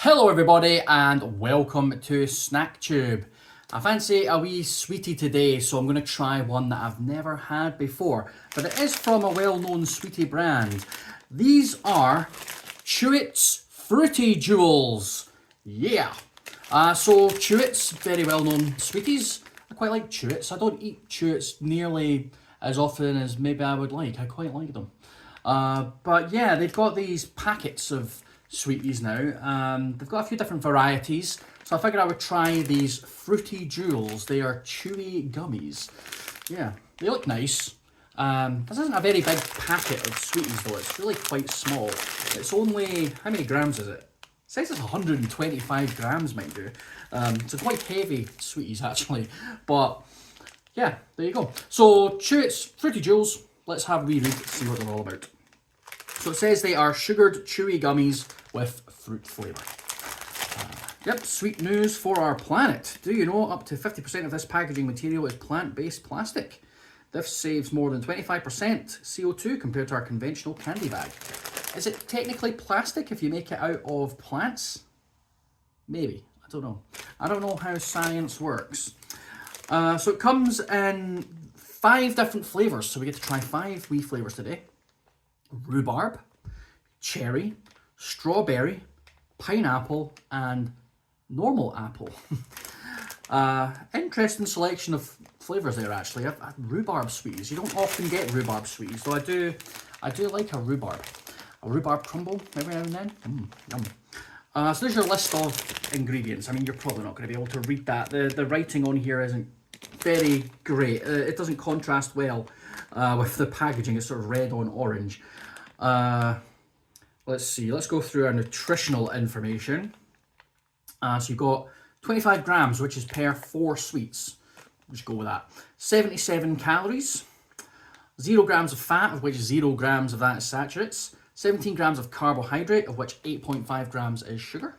Hello everybody and welcome to SnackTube. I fancy a wee sweetie today, so I'm going to try one that I've never had before. But it is from a well-known sweetie brand. These are Chewits Fruity Jewels. Yeah. So Chewits, very well-known sweeties. I quite like Chewits. I don't eat Chewits nearly as often as maybe I would like. I quite like them. But yeah, they've got these packets of sweeties now. They've got a few different varieties, so I figured I would try these Fruity Jewels. They are chewy gummies. Yeah, they look nice. This isn't a very big packet of sweeties though, it's really quite small. It's only, how many grams is it? It says it's 125 grams, mind you. So quite heavy sweeties actually, but yeah, there you go. So Chewits Fruity Jewels, let's have a wee read, see what they're all about. So it says they are sugared chewy gummies with fruit flavour. Yep, sweet news for our planet. Do you know up to 50% of this packaging material is plant-based plastic? This saves more than 25% CO2 compared to our conventional candy bag. Is it technically plastic if you make it out of plants? Maybe, I don't know. I don't know how science works. So it comes in 5 different flavours, so we get to try 5 wee flavours today. Rhubarb, cherry, strawberry, pineapple, and normal apple. Interesting selection of flavours there actually. I've had rhubarb sweeties. You don't often get rhubarb sweeties, though I do like a rhubarb. A rhubarb crumble every now and then. Yum. So there's your list of ingredients. I mean, you're probably not going to be able to read that. The writing on here isn't very great. It doesn't contrast well with the packaging. It's sort of red on orange. Let's see, let's go through our nutritional information. So you've got 25 grams, which is per 4 sweets. We'll just go with that. 77 calories, 0 grams of fat, of which 0 grams of that is saturates, 17 grams of carbohydrate, of which 8.5 grams is sugar,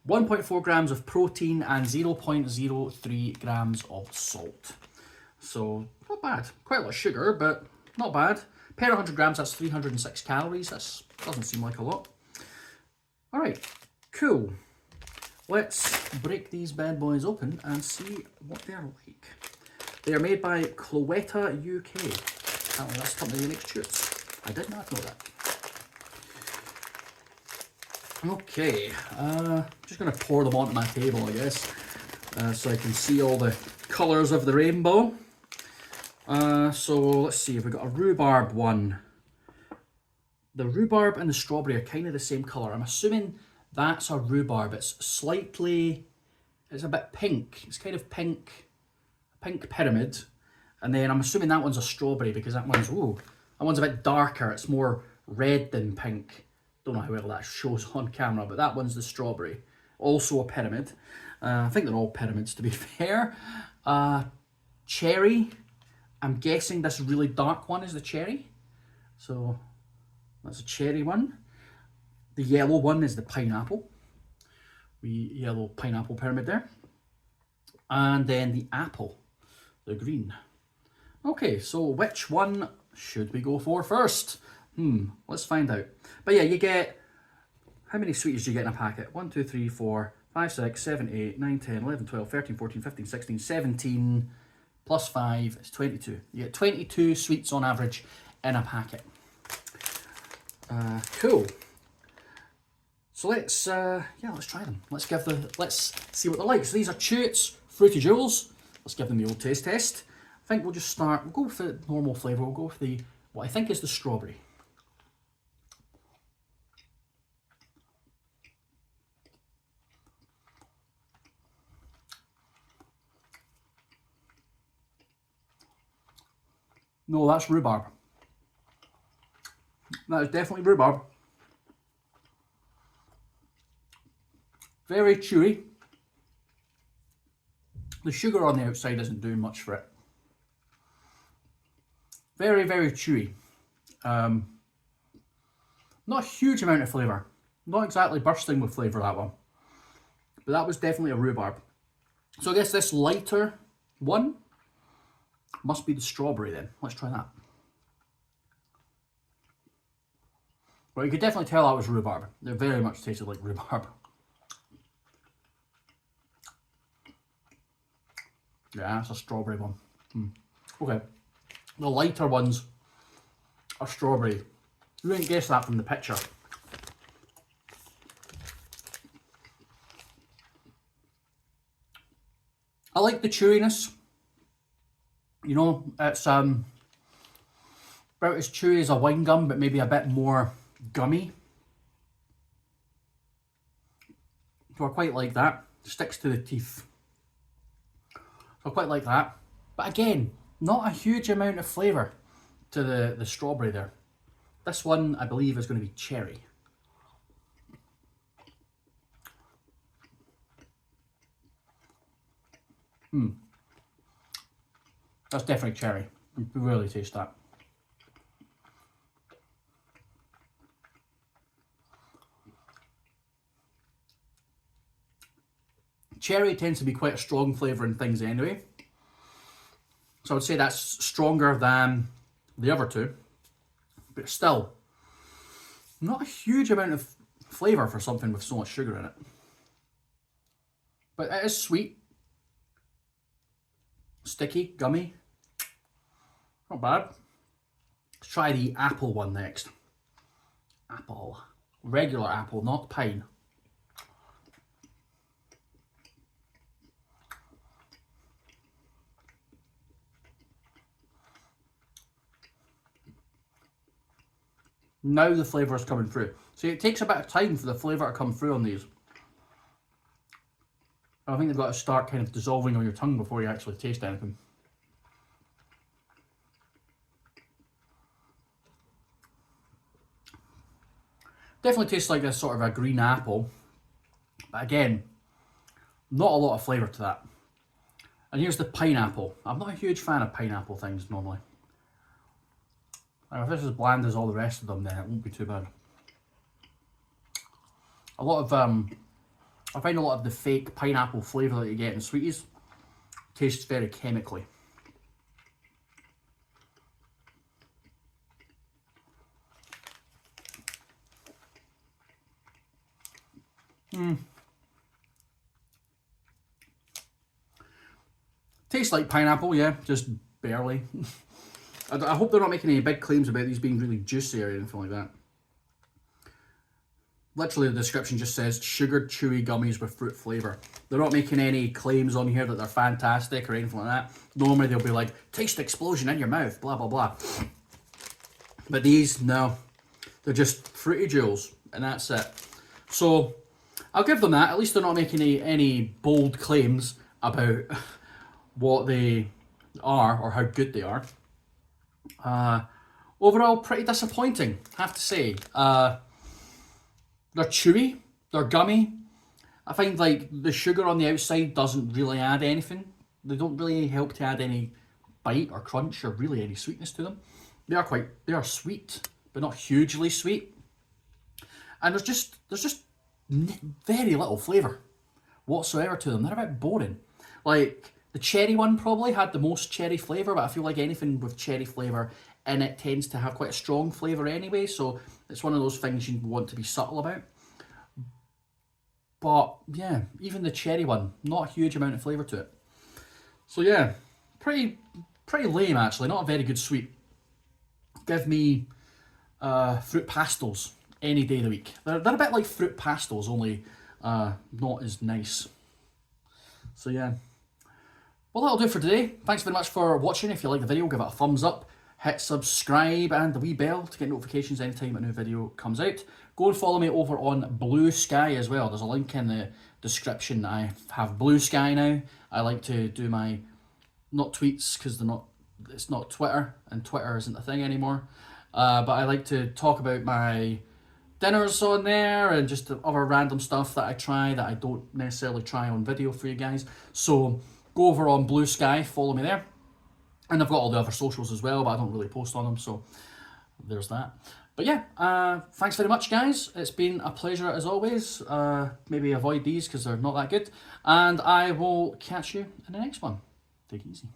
1.4 grams of protein, and 0.03 grams of salt. So, not bad. Quite a lot of sugar, but not bad. Per 100 grams, that's 306 calories. That doesn't seem like a lot. All right, cool. Let's break these bad boys open and see what they're like. They are made by Cloetta UK. Apparently that's the company that makes Chewits. I did not know that. Okay, just going to pour them onto my table, I guess, so I can see all the colours of the rainbow. So let's see, we've got a rhubarb one. The rhubarb and the strawberry are kind of the same colour. I'm assuming that's a rhubarb. It's a bit pink. It's kind of pink pyramid. And then I'm assuming that one's a strawberry because that one's a bit darker. It's more red than pink. Don't know how well that shows on camera, but that one's the strawberry. Also a pyramid. I think they're all pyramids to be fair. Cherry. I'm guessing this really dark one is the cherry. So that's a cherry one. The yellow one is the pineapple. Wee yellow pineapple pyramid there. And then the apple, the green. Okay, so which one should we go for first? Let's find out. But yeah, you get, how many sweeties do you get in a packet? 1, 2, 3, 4, 5, 6, 7, 8, 9, 10, 11, 12, 13, 14, 15, 16, 17, plus 5 is 22. You get 22 sweets on average in a packet. Cool. So let's try them. Let's see what they're like. So these are Chewits Fruity Jewels. Let's give them the old taste test. I think we'll just start, we'll go with the normal flavour. We'll go with what I think is the strawberry. No, that's rhubarb. That is definitely rhubarb. Very chewy. The sugar on the outside isn't doing much for it. Very, very chewy. Not a huge amount of flavour. Not exactly bursting with flavour, that one. But that was definitely a rhubarb. So I guess this lighter one must be the strawberry then. Let's try that. Well, you could definitely tell that was rhubarb. It very much tasted like rhubarb. Yeah, that's a strawberry one. Okay. The lighter ones are strawberry. You wouldn't guess that from the picture. I like the chewiness. You know, it's about as chewy as a wine gum, but maybe a bit more gummy. So I quite like that. Sticks to the teeth. So I quite like that. But again, not a huge amount of flavour to the strawberry there. This one, I believe, is going to be cherry. That's definitely cherry. You can really taste that. Cherry tends to be quite a strong flavour in things anyway. So I would say that's stronger than the other two. But still, not a huge amount of flavour for something with so much sugar in it. But it is sweet. Sticky, gummy. Not bad. Let's try the apple one next. Apple. Regular apple, not pine. Now the flavour is coming through. See, it takes a bit of time for the flavour to come through on these. I think they've got to start kind of dissolving on your tongue before you actually taste anything. Definitely tastes like this sort of a green apple. But again, not a lot of flavour to that. And here's the pineapple. I'm not a huge fan of pineapple things normally. Now, if this is as bland as all the rest of them, then it won't be too bad. A lot of, I find a lot of the fake pineapple flavour that you get in sweeties tastes very chemically. Tastes like pineapple, yeah, just barely. I hope they're not making any big claims about these being really juicy or anything like that. Literally the description just says sugared chewy gummies with fruit flavour. They're not making any claims on here that they're fantastic or anything like that. Normally they'll be like, taste explosion in your mouth, blah blah blah. But these, no. They're just fruity jewels, and that's it. So, I'll give them that. At least they're not making any bold claims about what they are or how good they are. Overall, pretty disappointing, I have to say. They're chewy, they're gummy. I find like the sugar on the outside doesn't really add anything. They don't really help to add any bite or crunch or really any sweetness to them. They are sweet, but not hugely sweet. And there's just very little flavour whatsoever to them. They're a bit boring. Like the cherry one probably had the most cherry flavour, but I feel like anything with cherry flavour in it tends to have quite a strong flavour anyway, so it's one of those things you want to be subtle about. But yeah, even the cherry one, not a huge amount of flavour to it. So yeah, pretty lame actually, not a very good sweet. Give me fruit pastels any day of the week. They're a bit like fruit pastels, only not as nice. So yeah. Well, that'll do for today. Thanks very much for watching. If you like the video, give it a thumbs up. Hit subscribe and the wee bell to get notifications anytime a new video comes out. Go and follow me over on Blue Sky as well. There's a link in the description. I have Blue Sky now. I like to do my, not tweets because it's not Twitter and Twitter isn't a thing anymore. But I like to talk about my dinners on there and just the other random stuff that I try that I don't necessarily try on video for you guys. So go over on Blue Sky, follow me there. And I've got all the other socials as well, but I don't really post on them, so there's that. But yeah, thanks very much, guys. It's been a pleasure as always. Maybe avoid these because they're not that good. And I will catch you in the next one. Take it easy.